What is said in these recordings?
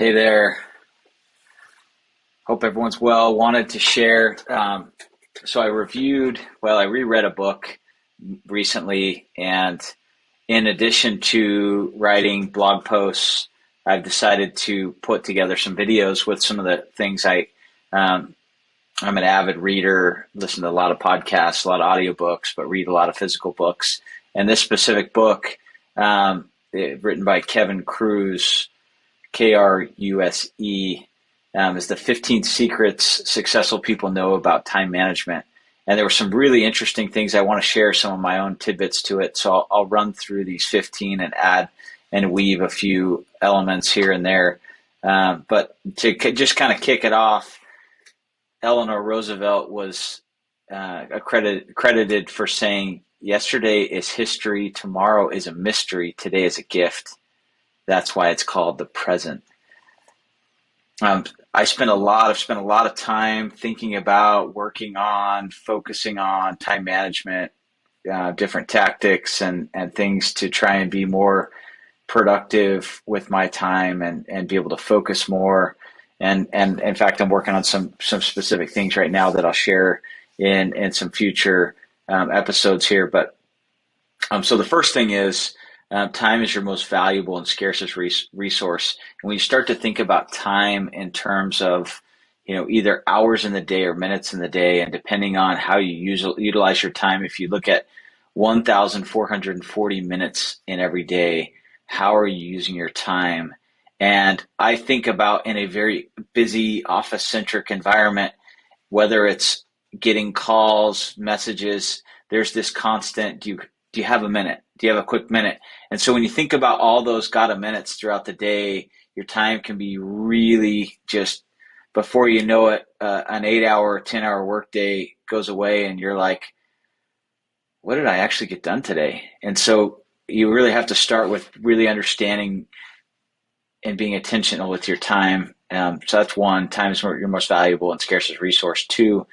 Hey there. Hope everyone's well. Wanted to share. So I reread a book recently, and in addition to writing blog posts, I've decided to put together some videos with some of the things um, I'm an avid reader, listen to a lot of podcasts, a lot of audiobooks, but read a lot of physical books. And this specific book, written by Kevin Kruse, Kruse, is the 15 secrets successful people know about time management. And there were some really interesting things. I want to share some of my own tidbits to it. So I'll run through these 15 and add and weave a few elements here and there. But to just kind of kick it off, Eleanor Roosevelt was credited for saying, "Yesterday is history, tomorrow is a mystery, today is a gift. That's why it's called the present." I spent a lot of time thinking about, working on, focusing on time management, different tactics and things to try and be more productive with my time and be able to focus more. And in fact, I'm working on some specific things right now that I'll share in some future episodes here. But so the first thing is, time is your most valuable and scarcest resource. And when you start to think about time in terms of, either hours in the day or minutes in the day, and depending on how you utilize your time, if you look at 1,440 minutes in every day, how are you using your time? And I think about, in a very busy office-centric environment, whether it's getting calls, messages, there's this constant, do you have a minute? Do you have a quick minute? And so when you think about all those gotta minutes throughout the day, your time can be really just, before you know it, an 8-hour, 10-hour workday goes away and you're like, what did I actually get done today? And so you really have to start with really understanding and being intentional with your time. So that's one, time is your most valuable and scarcest resource. Two,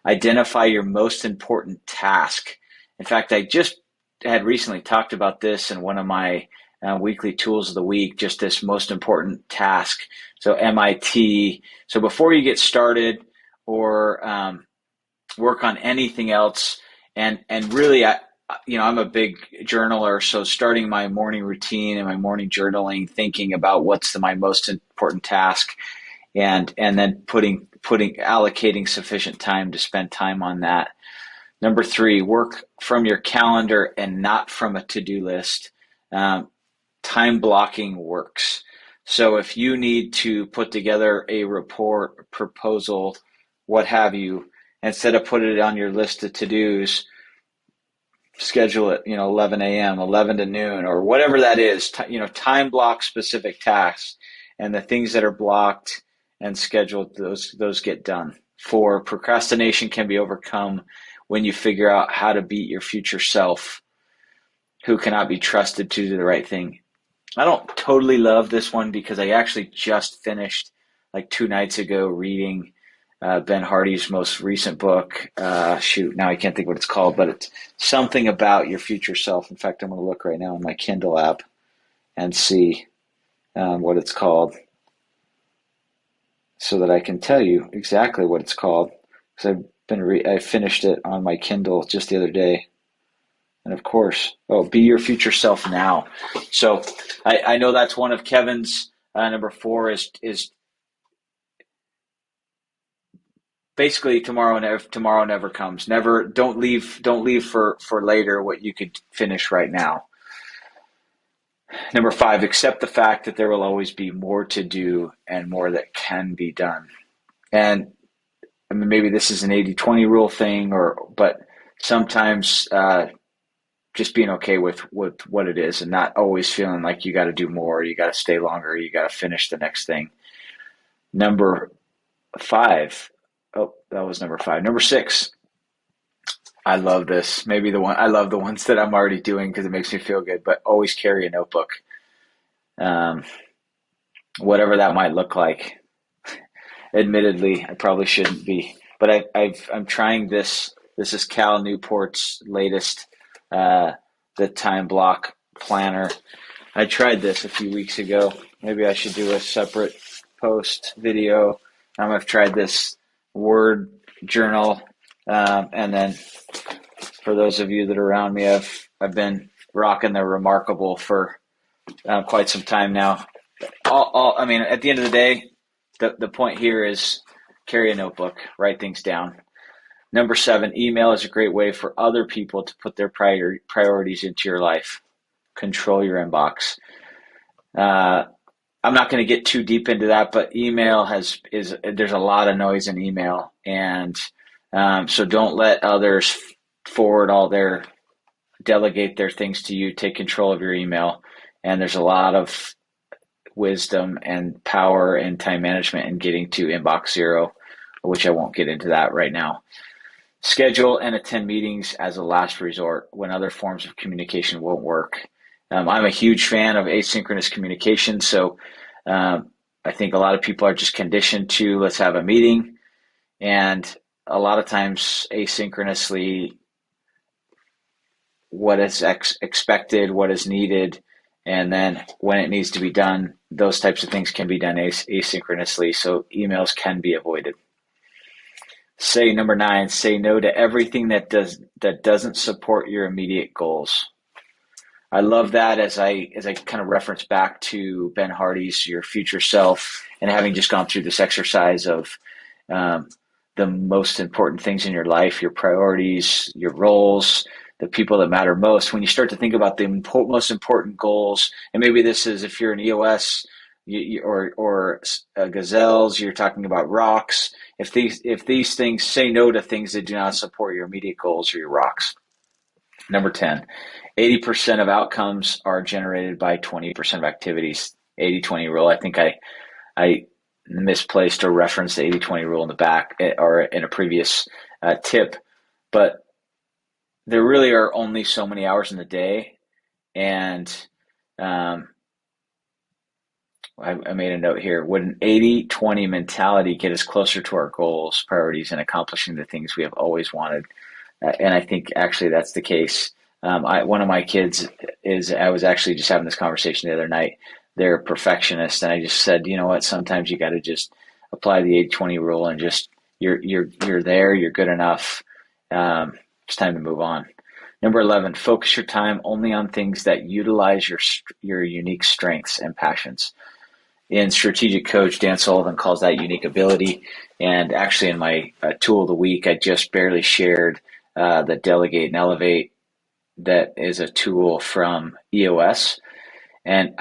identify your most important task. In fact, I just had recently talked about this in one of my weekly tools of the week, just this most important task. So MIT. So before you get started or work on anything else, and really, I'm a big journaler, so starting my morning routine and my morning journaling, thinking about what's my most important task, and then allocating sufficient time to spend time on that. Number three, work from your calendar and not from a to-do list. Time blocking works. So if you need to put together a report, proposal, what have you, instead of putting it on your list of to-dos, schedule it, 11 a.m., 11 to noon, or whatever that is. Time block specific tasks, and the things that are blocked and scheduled, those get done. Four, procrastination can be overcome when you figure out how to beat your future self, who cannot be trusted to do the right thing. I don't totally love this one because I actually just finished, like 2 nights ago, reading Ben Hardy's most recent book. Now I can't think what it's called, but it's something about your future self. In fact, I'm going to look right now on my Kindle app and see what it's called, so that I can tell you exactly what it's called, because I finished it on my Kindle just the other day. And of course, be your future self now. So I know that's one of Kevin's. Number four is basically tomorrow never comes. Don't leave for later what you could finish right now. Number five, accept the fact that there will always be more to do and more that can be done. And I mean, maybe this is an 80-20 rule thing, but sometimes just being okay with what it is and not always feeling like you got to do more, you got to stay longer, you got to finish the next thing. Number five. Oh, that was number five. Number six. I love this. I love the ones that I'm already doing because it makes me feel good, but always carry a notebook. Whatever that might look like. Admittedly, I probably shouldn't be, but I'm trying this. This is Cal Newport's latest, the time block planner. I tried this a few weeks ago. Maybe I should do a separate post video. I've tried this word journal, and then for those of you that are around me, I've been rocking the Remarkable for quite some time now. I mean, at the end of the day, the point here is carry a notebook, write things down. Number 7, email is a great way for other people to put their priorities into your life. Control your inbox. I'm not going to get too deep into that, but email there's a lot of noise in email, and so don't let others delegate their things to you. Take control of your email, and there's a lot of wisdom and power and time management in getting to inbox zero, which I won't get into that right now. Schedule and attend meetings as a last resort when other forms of communication won't work. I'm a huge fan of asynchronous communication, so I think a lot of people are just conditioned to let's have a meeting, and a lot of times asynchronously what is expected, what is needed, and then when it needs to be done, those types of things can be done asynchronously, so emails can be avoided. Number 9, say no to everything that doesn't support your immediate goals. I love that as I kind of reference back to Ben Hardy's Your Future Self, and having just gone through this exercise of the most important things in your life, your priorities, your roles, the people that matter most. When you start to think about the most important goals, and maybe this is if you're an EOS or gazelles, you're talking about rocks. If these things, say no to things that do not support your immediate goals or your rocks. Number 10, 80% of outcomes are generated by 20% of activities. 80-20 rule. I think I misplaced or referenced the 80-20 rule in the back or in a previous tip, but there really are only so many hours in the day, and I made a note here. Would an 80-20 mentality get us closer to our goals, priorities, and accomplishing the things we have always wanted? And I think actually that's the case. One of my kids I was actually just having this conversation the other night. They're perfectionists, and I just said, you know what? Sometimes you got to just apply the 80-20 rule, and just you're there, you're good enough. It's time to move on. Number 11, focus your time only on things that utilize your unique strengths and passions. In Strategic Coach, Dan Sullivan calls that unique ability. And actually in my tool of the week, I just barely shared the Delegate and Elevate. That is a tool from EOS. And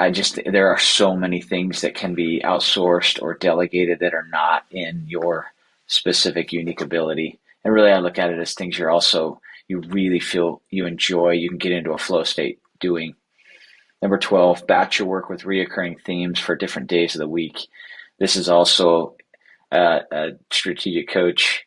there are so many things that can be outsourced or delegated that are not in your specific unique ability. And really, I look at it as things you really feel you enjoy, you can get into a flow state doing. Number 12, batch your work with reoccurring themes for different days of the week. This is also a Strategic Coach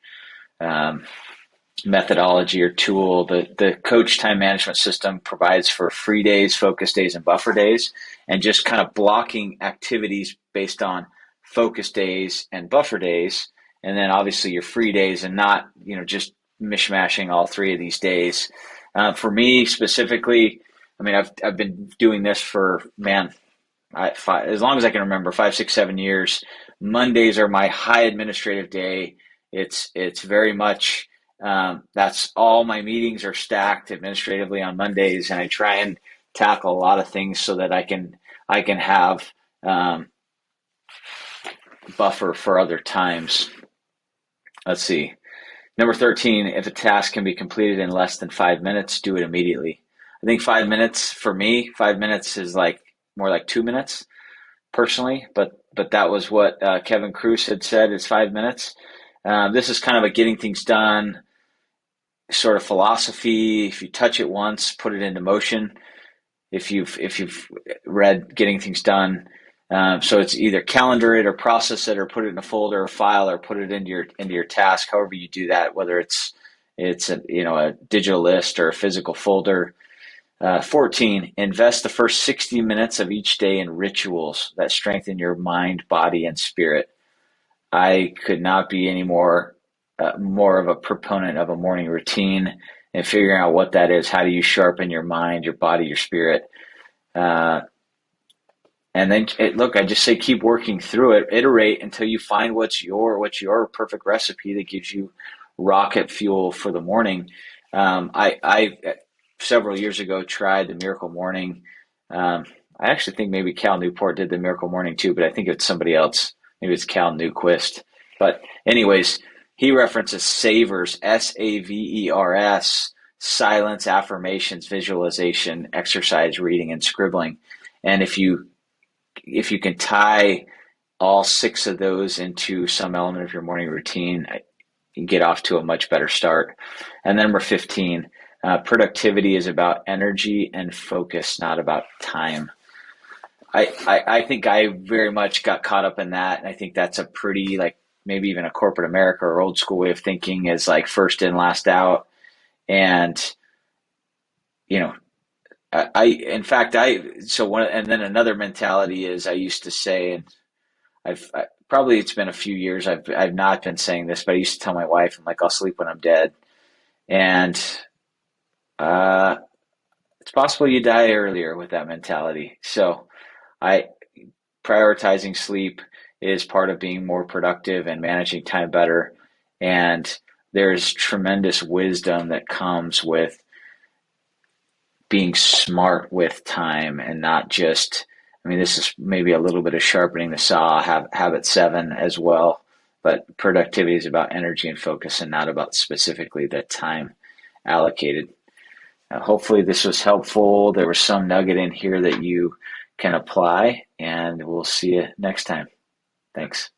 methodology or tool. The Coach time management system provides for free days, focus days, and buffer days, and just kind of blocking activities based on focus days and buffer days, and then obviously your free days, and not just mishmashing all 3 of these days. For me specifically, I mean, I've been doing this for as long as I can remember, 5, 6, 7 years. Mondays are my high administrative day. It's very much that's all my meetings are stacked administratively on Mondays, and I try and tackle a lot of things so that I can have buffer for other times. Let's see. Number 13, if a task can be completed in less than 5 minutes, do it immediately. I think 5 minutes for me, 5 minutes is more like 2 minutes personally, but that was what Kevin Kruse had said is 5 minutes. This is kind of a getting things done sort of philosophy. If you touch it once, put it into motion. If you've read Getting Things Done, so it's either calendar it or process it or put it in a folder or file or put it into your task. However you do that, whether it's a digital list or a physical folder. 14, invest the first 60 minutes of each day in rituals that strengthen your mind, body, and spirit. I could not be any more of a proponent of a morning routine and figuring out what that is. How do you sharpen your mind, your body, your spirit? And then look, I just say keep working through it, iterate until you find what's your perfect recipe that gives you rocket fuel for the morning. I several years ago tried the Miracle Morning. I actually think maybe Cal Newport did the Miracle Morning too, but I think it's somebody else. Maybe it's Cal Newquist. But anyways, he references savers, SAVERS, silence, affirmations, visualization, exercise, reading, and scribbling. And if you can tie all six of those into some element of your morning routine, you get off to a much better start. And then number 15, productivity is about energy and focus, not about time. I think I very much got caught up in that. And I think that's a pretty, like, maybe even a corporate America or old school way of thinking is like first in, last out. And, you know, in fact, and then another mentality is I used to say, and probably it's been a few years, I've not been saying this, but I used to tell my wife, I'm like, I'll sleep when I'm dead. And, uh, it's possible you die earlier with that mentality. So I prioritizing sleep is part of being more productive and managing time better. And there's tremendous wisdom that comes with being smart with time and not just, I mean, this is maybe a little bit of sharpening the saw, habit 7 as well. But productivity is about energy and focus and not about specifically the time allocated. Hopefully this was helpful. There was some nugget in here that you can apply, and we'll see you next time. Thanks.